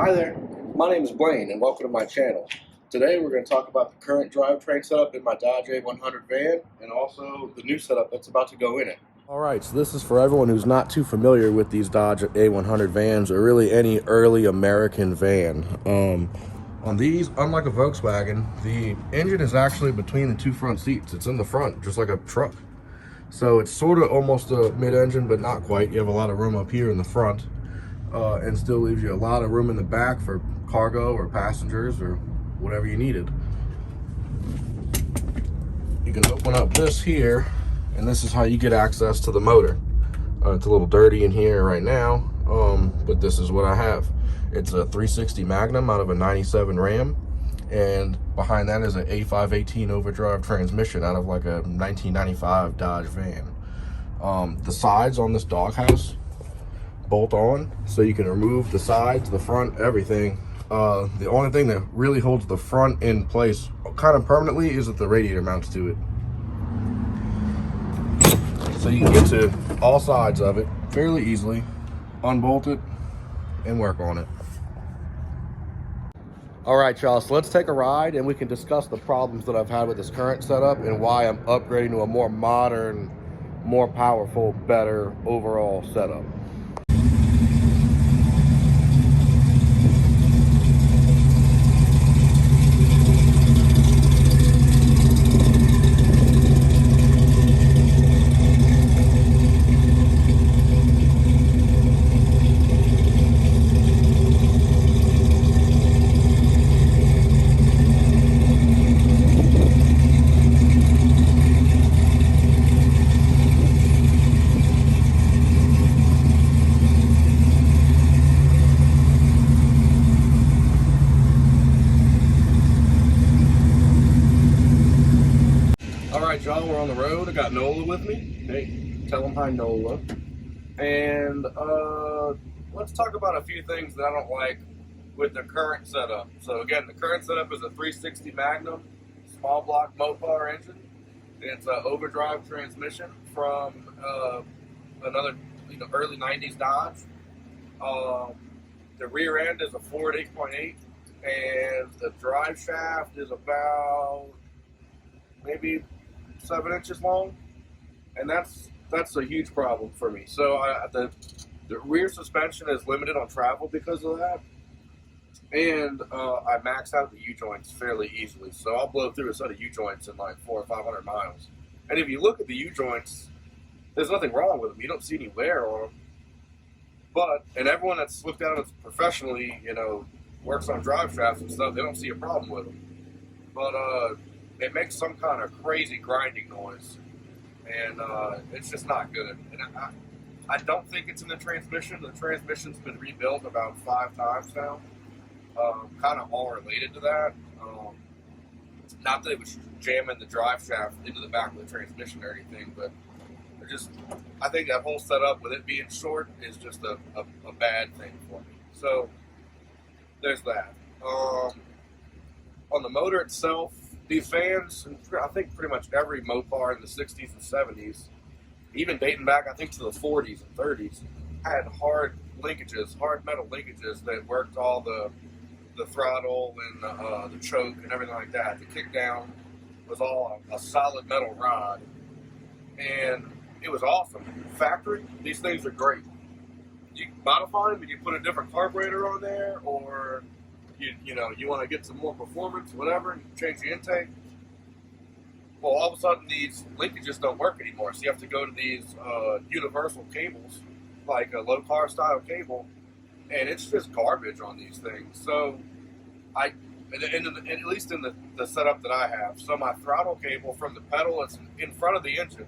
Hi there, my name is Blaine and welcome to my channel. Today we're going to talk about the current drivetrain setup in my Dodge A100 van and also the new setup that's about to go in it. Alright, so this is for everyone who's not too familiar with these Dodge A100 vans or really any early American van. On these, unlike a Volkswagen, the engine is actually between the two front seats. It's in the front, just like a truck. So it's sort of almost a mid-engine, but not quite. You have a lot of room up here in the front. And still leaves you a lot of room in the back for cargo or passengers or whatever you needed. You can open up this here, and this is how you get access to the motor. It's a little dirty in here right now, but this is what I have. It's a 360 Magnum out of a 97 Ram, and behind that is an A518 overdrive transmission out of like a 1995 Dodge van. The sides on this doghouse bolt on, so you can remove the sides, the front, everything. The only thing that really holds the front in place kind of permanently is that the radiator mounts to it. So you can get to all sides of it fairly easily, unbolt it, and work on it. All right, y'all, so let's take a ride and we can discuss the problems that I've had with this current setup and why I'm upgrading to a more modern, more powerful, better overall setup. Alright, y'all, we're on the road. I got Nola with me. Hey, tell him hi, Nola. And let's talk about a few things that I don't like with the current setup. So again, the current setup is a 360 Magnum small block Mopar engine. It's an overdrive transmission from another early 90s Dodge. The rear end is a Ford 8.8, and the drive shaft is about maybe 7 inches long, and that's a huge problem for me. So the rear suspension is limited on travel because of that, and I max out the U-joints fairly easily. So I'll blow through a set of U-joints in like 400 or 500 miles. And if you look at the U-joints, there's nothing wrong with them. You don't see any wear on them. And everyone that's looked at it professionally, works on drive shafts and stuff, they don't see a problem with them. But it makes some kind of crazy grinding noise, and it's just not good. And I don't think it's in the transmission. The transmission's been rebuilt about 5 times now, kind of all related to that. Not that it was jamming the drive shaft into the back of the transmission or anything, but I think that whole setup with it being short is just a bad thing for me. So there's that. On the motor itself, these vans, I think pretty much every Mopar in the 60s and 70s, even dating back, I think, to the 40s and 30s, had hard metal linkages that worked all the throttle and the choke and everything like that. The kickdown was all a solid metal rod, and it was awesome. Factory, these things are great. You can modify them, and you put a different carburetor on there, or you want to get some more performance, whatever, and change the intake. Well, all of a sudden, these linkages don't work anymore, so you have to go to these universal cables, like a low-car style cable, and it's just garbage on these things. So, at least in the setup that I have, so my throttle cable from the pedal is in front of the engine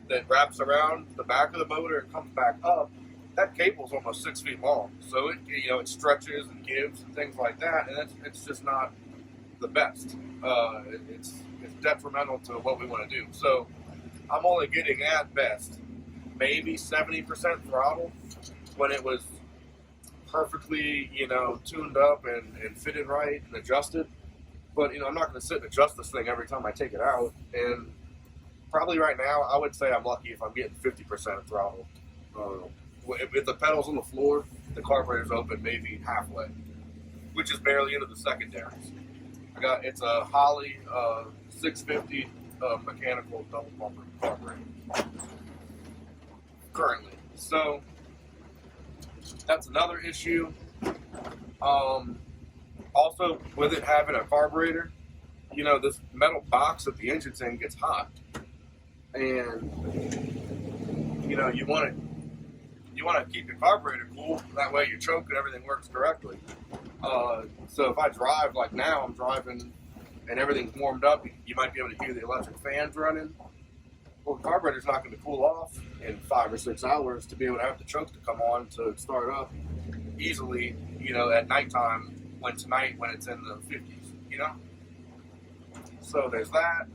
that wraps around the back of the motor and comes back up. That cable's almost 6 feet long, so it stretches and gives and things like that, and it's just not the best. It's detrimental to what we want to do. So I'm only getting at best maybe 70% throttle when it was perfectly tuned up and fitted right and adjusted. But I'm not going to sit and adjust this thing every time I take it out. And probably right now I would say I'm lucky if I'm getting 50% throttle. If the pedal's on the floor, the carburetor's open maybe halfway. which is barely into the secondaries. It's a Holley 650 mechanical double bumper carburetor currently. So that's another issue. Also, with it having a carburetor, this metal box that the engine's in gets hot, and you want to keep your carburetor cool. That way, your choke and everything works correctly. So if I drive like now, I'm driving and everything's warmed up, you might be able to hear the electric fans running. Well, the carburetor's not going to cool off in 5 or 6 hours to be able to have the choke to come on to start up easily, at nighttime when it's in the 50s, So there's that.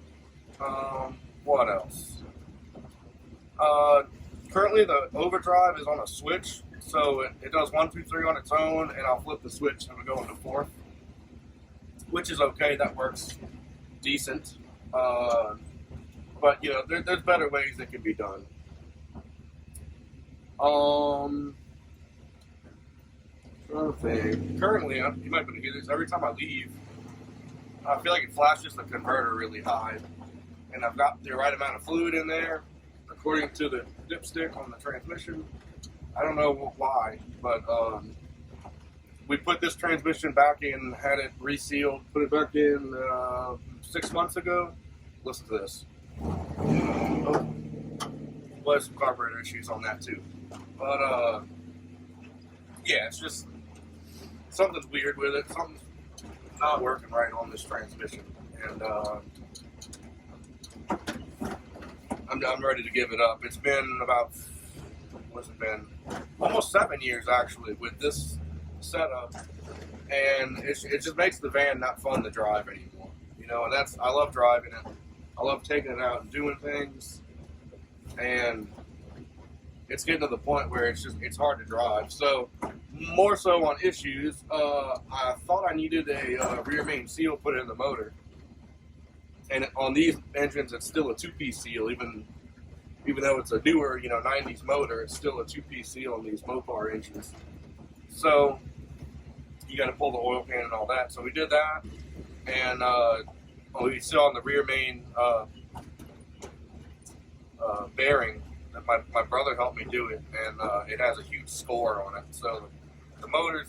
What else? Currently the overdrive is on a switch, so it does 1, 2, 3 on its own, and I'll flip the switch and it'll go into fourth, which is okay. That works decent. But there's better ways that can be done. Another thing. Currently, you might be able to hear this. Every time I leave, I feel like it flashes the converter really high, and I've got the right amount of fluid in there, according to the dipstick on the transmission. I don't know why, but we put this transmission back in, had it resealed, put it back in 6 months ago. Listen to this. Oh, well, some carburetor issues on that too, but yeah, it's just something's weird with it. Something's not working right on this transmission, and I'm ready to give it up. It's been almost 7 years actually with this setup, and it just makes the van not fun to drive anymore. And I love driving it. I love taking it out and doing things, and it's getting to the point where it's hard to drive. So more so on issues, I thought I needed a rear main seal put in the motor, and on these engines it's still a 2-piece seal, even though it's a newer 90s motor, it's still a 2-piece seal on these Mopar engines. So you got to pull the oil pan and all that. So we did that, and we still on the rear main bearing. My brother helped me do it, and it has a huge score on it. So the motor's,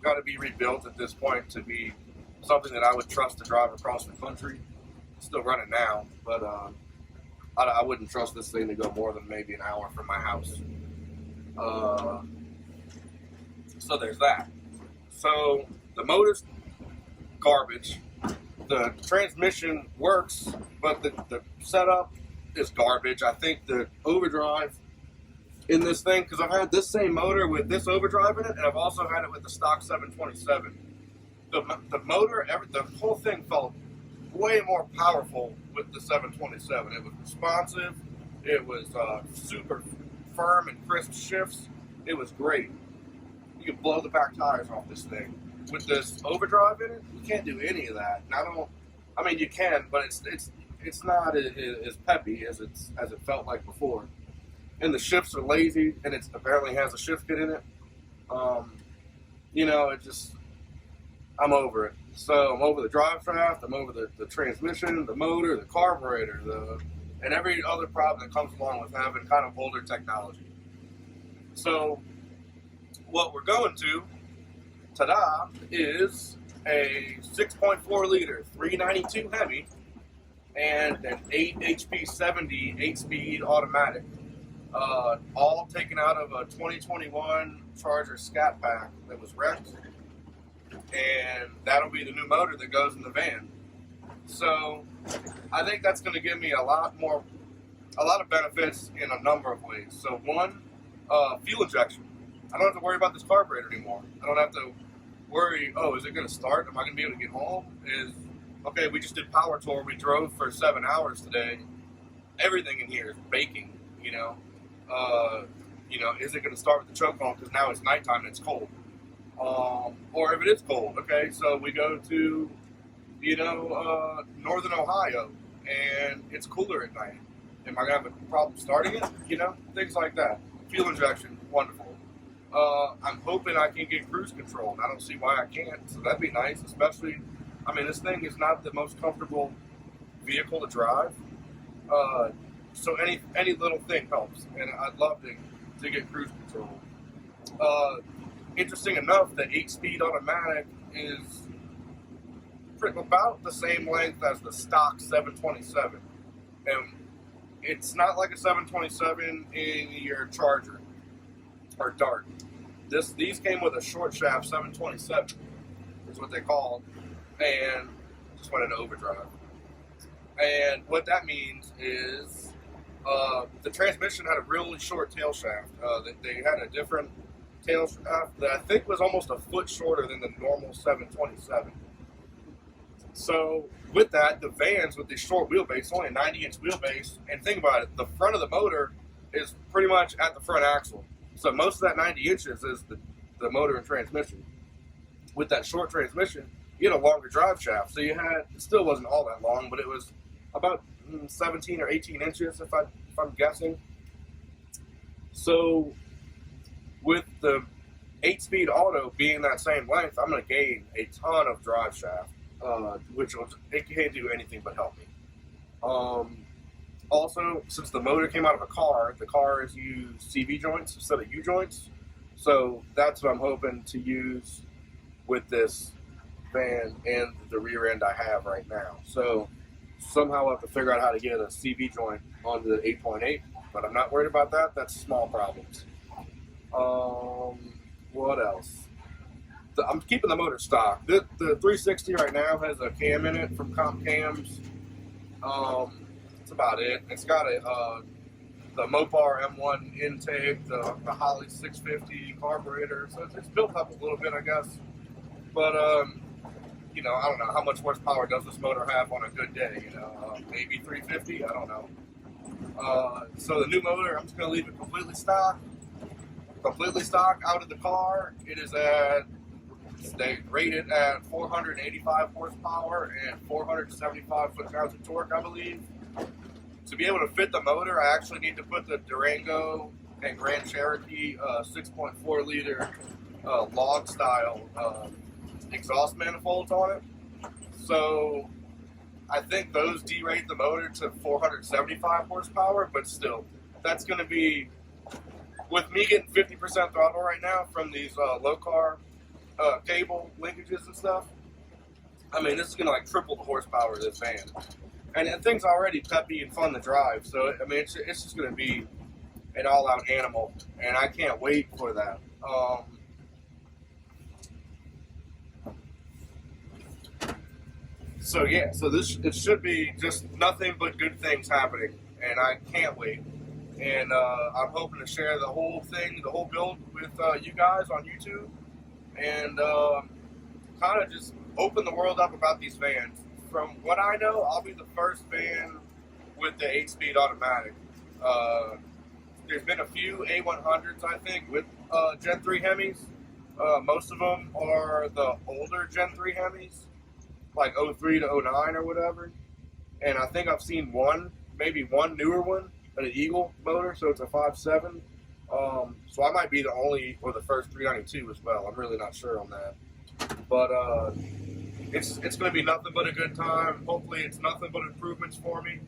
got to be rebuilt at this point to be something that I would trust to drive across the country. It's still running now, but I wouldn't trust this thing to go more than maybe an hour from my house. So there's that. So the motor's garbage. The transmission works, but the setup is garbage. I think the overdrive in this thing, because I've had this same motor with this overdrive in it, and I've also had it with the stock 727. The motor, the whole thing felt way more powerful with the 727. It was responsive. It was super firm and crisp shifts. It was great. You could blow the back tires off this thing. With this overdrive in it, you can't do any of that. And you can, but it's not as peppy as it felt like before. And the shifts are lazy, and it apparently has a shift kit in it. I'm over it. So I'm over the drive shaft, I'm over the transmission, the motor, the carburetor, and every other problem that comes along with having kind of older technology. So what we're going to, ta-da, is a 6.4 liter 392 Hemi and an 8 HP 70 8-speed automatic, all taken out of a 2021 Charger Scat Pack that was wrecked, and that'll be the new motor that goes in the van. So I think that's going to give me a lot of benefits in a number of ways. So one, fuel injection. I don't have to worry about this carburetor anymore. I don't have to worry, is it going to start? Am I going to be able to get home? Okay, we just did power tour. We drove for 7 hours today. Everything in here is baking, is it going to start with the choke on because now it's nighttime and it's cold? Or if it is cold, okay, so we go to, northern Ohio and it's cooler at night. Am I going to have a problem starting it? Things like that. Fuel injection, wonderful. I'm hoping I can get cruise control. I don't see why I can't, so that'd be nice. Especially, I mean, this thing is not the most comfortable vehicle to drive, so any little thing helps, and I'd love to get cruise control. Interesting enough, the 8-speed automatic is about the same length as the stock 727, and it's not like a 727 in your Charger or Dart. These came with a short shaft 727, is what they call, and just went into overdrive. And what that means is the transmission had a really short tail shaft. They had a different tail shaft that I think was almost a foot shorter than the normal 727. So with that, the vans with the short wheelbase, only a 90-inch wheelbase, and think about it, the front of the motor is pretty much at the front axle. So most of that 90 inches is the motor and transmission. With that short transmission, you had a longer drive shaft. So it still wasn't all that long, but it was about 17 or 18 inches if I'm guessing. So with the 8-speed auto being that same length, I'm going to gain a ton of drive shaft, which it can't do anything but help me. Also, since the motor came out of a car, the car has used CV joints instead of U joints. So that's what I'm hoping to use with this van and the rear end I have right now. So somehow I'll have to figure out how to get a CV joint onto the 8.8, but I'm not worried about that. That's small problems. What else? I'm keeping the motor stock. The 360 right now has a cam in it from Comp Cams. That's about it. It's got the Mopar M1 intake, the Holley 650 carburetor, so it's built up a little bit, I guess. But I don't know how much horsepower does this motor have on a good day. Maybe 350. I don't know. So the new motor, I'm just gonna leave it completely stock out of the car. It is they rated at 485 horsepower and 475 foot-pounds of torque, I believe. To be able to fit the motor, I actually need to put the Durango and Grand Cherokee 6.4 liter log style exhaust manifolds on it. So I think those derate the motor to 475 horsepower, but still, that's going to be, with me getting 50% throttle right now from these low car cable linkages and stuff, I mean, this is going to like triple the horsepower of this van. And the thing's already peppy and fun to drive, so I mean, it's just going to be an all-out animal, and I can't wait for that. So yeah, it should be just nothing but good things happening, and I can't wait. And I'm hoping to share the whole build with you guys on YouTube, and kind of just open the world up about these vans. From what I know, I'll be the first van with the 8-speed automatic. There's been a few A100s, I think, with Gen 3 Hemis. Most of them are the older Gen 3 Hemis, like 03 to 09 or whatever. And I think I've seen maybe one newer one, an Eagle motor, so it's a 5.7. So I might be the only or the first 392 as well. I'm really not sure on that. But it's going to be nothing but a good time. Hopefully it's nothing but improvements for me.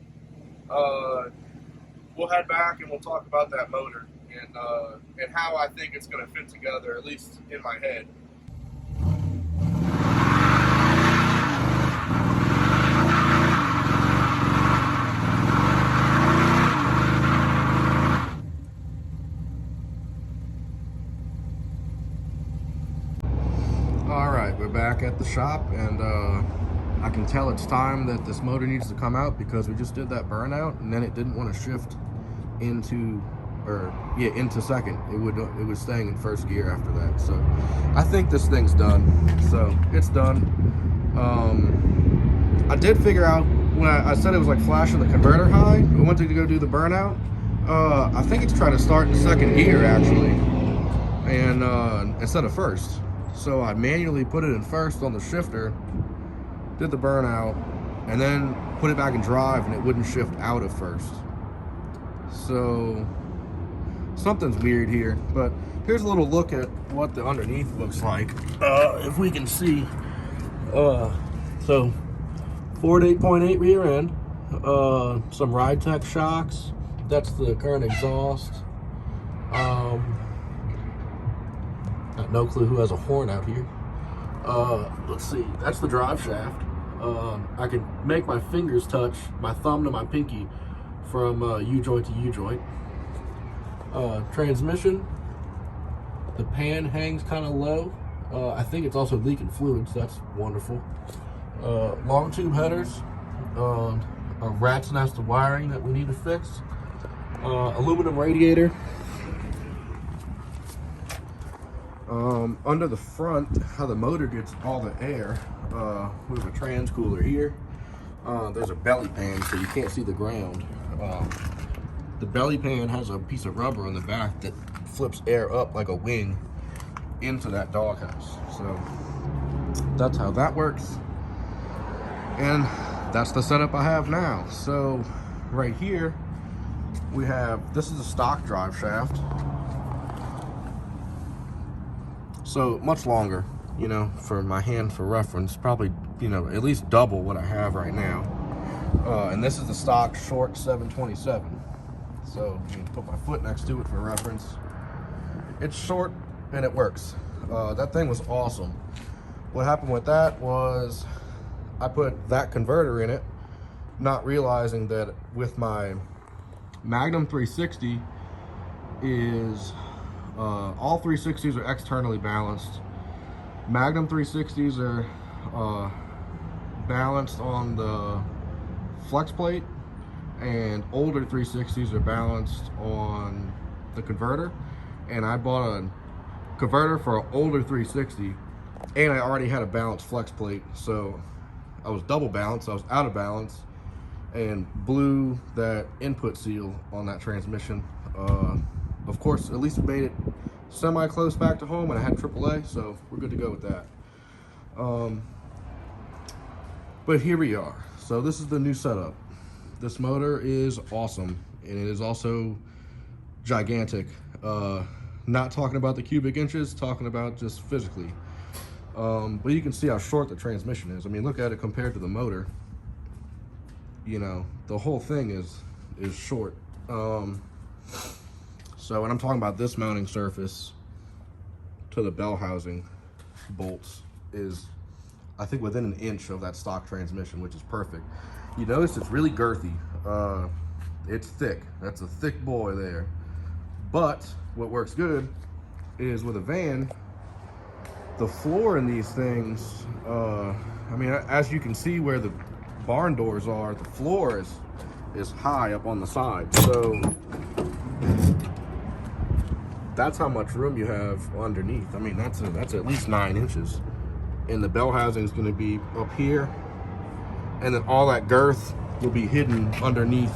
We'll head back and we'll talk about that motor and how I think it's going to fit together, at least in my head. Alright, we're back at the shop, and I can tell it's time that this motor needs to come out because we just did that burnout and then it didn't want to shift into second. It was staying in first gear after that. So I think this thing's done. So it's done. I did figure out when I said it was like flashing the converter high. We wanted to go do the burnout. I think it's trying to start in second gear actually, and instead of first. So I manually put it in first on the shifter, did the burnout, and then put it back in drive, and it wouldn't shift out of first. So something's weird here. But here's a little look at what the underneath looks like. If we can see. So Ford 8.8 rear end, some Ride Tech shocks. That's the current exhaust. Got no clue who has a horn out here. Let's see, that's the drive shaft. I can make my fingers touch my thumb to my pinky from U-joint to U-joint. Transmission, the pan hangs kind of low. I think it's also leaking fluids. That's wonderful. Long tube headers, a rat's nest of wiring that we need to fix. Aluminum radiator. Under the front, how the motor gets all the air, we have a trans cooler here. There's a belly pan, so you can't see the ground. The belly pan has a piece of rubber on the back that flips air up like a wing into that doghouse. So that's how that works. And that's the setup I have now. So right here, we have, this is a stock drive shaft. So much longer, you know, for my hand for reference, probably, you know, at least double what I have right now. And this is the stock short 727. So you can put my foot next to it for reference. It's short and it works. That thing was awesome. What happened with that was I put that converter in it, not realizing that with my Magnum 360 is all 360s are externally balanced. Magnum 360s are balanced on the flex plate, and older 360s are balanced on the converter. And I bought a converter for an older 360, and I already had a balanced flex plate, so I was double balanced. I was out of balance and blew that input seal on that transmission. Of course, at least it made it semi-close back to home, and I had AAA, so we're good to go with that. But here we are. So this is the new setup. This motor is awesome, and it is also gigantic. Not talking about the cubic inches, talking about just physically. But you can see how short the transmission is. I mean, look at it compared to the motor. You know, the whole thing is short. So when I'm talking about this mounting surface to the bell housing bolts is, I think, within an inch of that stock transmission, which is perfect. You notice it's really girthy. It's thick. That's a thick boy there. But what works good is with a van, the floor in these things, I mean, as you can see where the barn doors are, the floor is high up on the side. So that's how much room you have underneath. I mean, that's at least 9 inches. And the bell housing is going to be up here, and then all that girth will be hidden underneath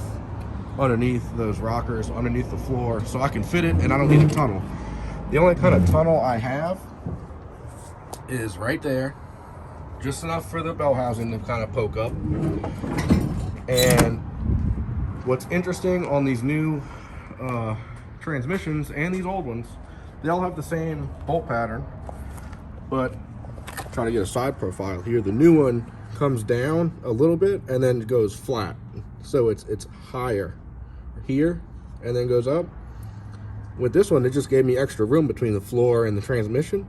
those rockers, underneath the floor, so I can fit it and I don't need a tunnel. The only kind of tunnel I have is right there, just enough for the bell housing to kind of poke up. And what's interesting on these new transmissions and these old ones, they all have the same bolt pattern, but trying to get a side profile here, the new one comes down a little bit and then goes flat, so it's higher here and then goes up. With this one, it just gave me extra room between the floor and the transmission.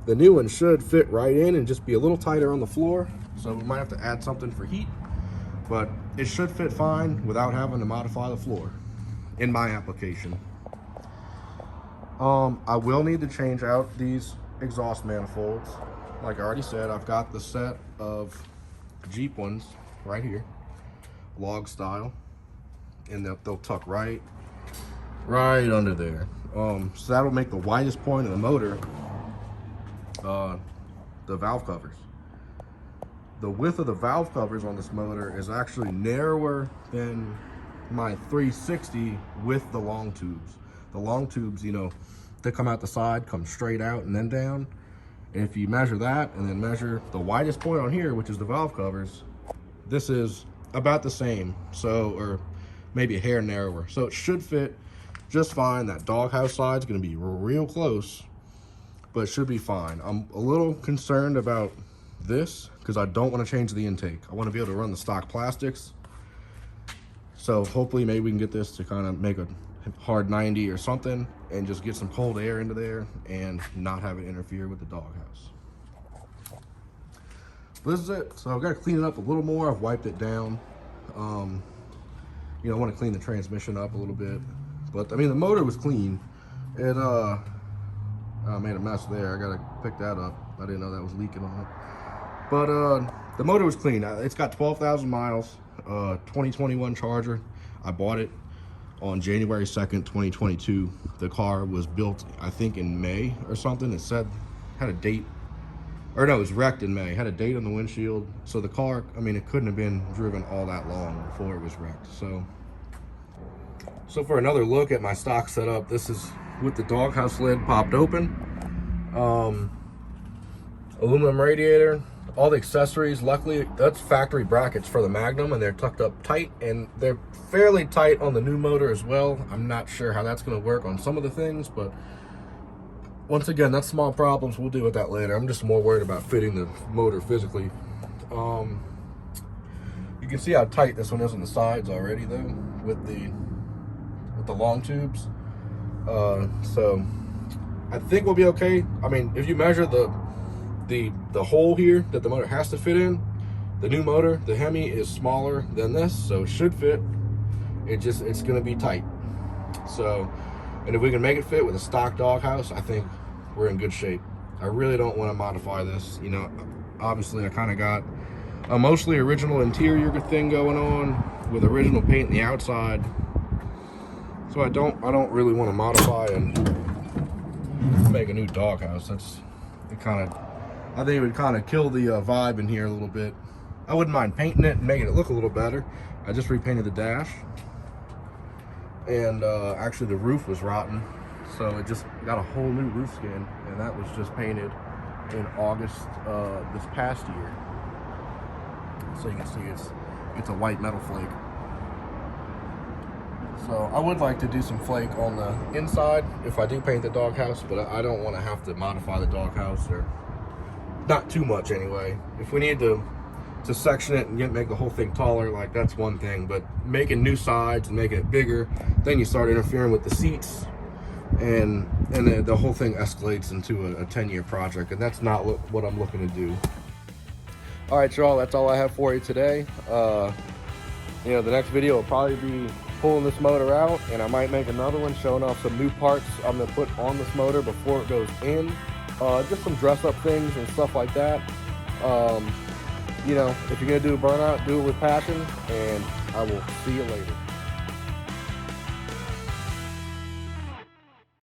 The new one should fit right in and just be a little tighter on the floor, so we might have to add something for heat, but it should fit fine without having to modify the floor in my application. I will need to change out these exhaust manifolds. Like I already said, I've got the set of Jeep ones right here, log style, and they'll tuck right under there. So that'll make the widest point of the motor the valve covers. The width of the valve covers on this motor is actually narrower than my 360 with the long tubes. The long tubes, you know, they come out the side, come straight out and then down. And if you measure that and then measure the widest point on here, which is the valve covers, this is about the same, so, or maybe a hair narrower. So it should fit just fine. That doghouse side's gonna be real close, but it should be fine. I'm a little concerned about this because I don't want to change the intake. I want to be able to run the stock plastics. So hopefully maybe we can get this to kind of make a hard 90 or something and just get some cold air into there and not have it interfere with the doghouse. This is it. So I've got to clean it up a little more. I've wiped it down. You know, I want to clean the transmission up a little bit. But I mean, the motor was clean. It I made a mess there. I gotta pick that up. I didn't know that was leaking on it. But the motor was clean. It's got 12,000 miles. 2021 Charger. I bought it on January 2nd, 2022. The car was built, I think, in May or something. It said, had a date, or no, it was wrecked in May. Had a date on the windshield. So the car, I mean, it couldn't have been driven all that long before it was wrecked. So for another look at my stock setup, this is with the doghouse lid popped open. Aluminum radiator, all the accessories. Luckily, that's factory brackets for the Magnum, and they're tucked up tight, and they're fairly tight on the new motor as well. I'm not sure how that's going to work on some of the things, but once again, that's small problems. We'll deal with that later. I'm just more worried about fitting the motor physically. You can see how tight this one is on the sides already, though, with the long tubes. So I think we'll be okay. I mean, if you measure the hole here that the motor has to fit in, the new motor, the Hemi, is smaller than this, so it should fit. It's gonna be tight. So, and if we can make it fit with a stock doghouse, I think we're in good shape. I really don't want to modify this. You know, obviously I kind of got a mostly original interior thing going on with original paint on the outside. So I don't really want to modify and make a new doghouse. I think it would kind of kill the vibe in here a little bit. I wouldn't mind painting it and making it look a little better. I just repainted the dash, and actually the roof was rotten, so it just got a whole new roof skin, and that was just painted in August this past year. So you can see it's a white metal flake. So I would like to do some flake on the inside if I do paint the doghouse, but I don't want to have to modify the doghouse, or not too much anyway. If we need to section it and make the whole thing taller, like, that's one thing, but making new sides and making it bigger, then you start interfering with the seats, and the whole thing escalates into a 10-year project, and that's not what I'm looking to do. All right, y'all, that's all I have for you today. You know, the next video will probably be pulling this motor out, and I might make another one showing off some new parts I'm gonna put on this motor before it goes in. Just some dress up things and stuff like that. You know, if you're gonna do a burnout, do it with passion, and I will see you later.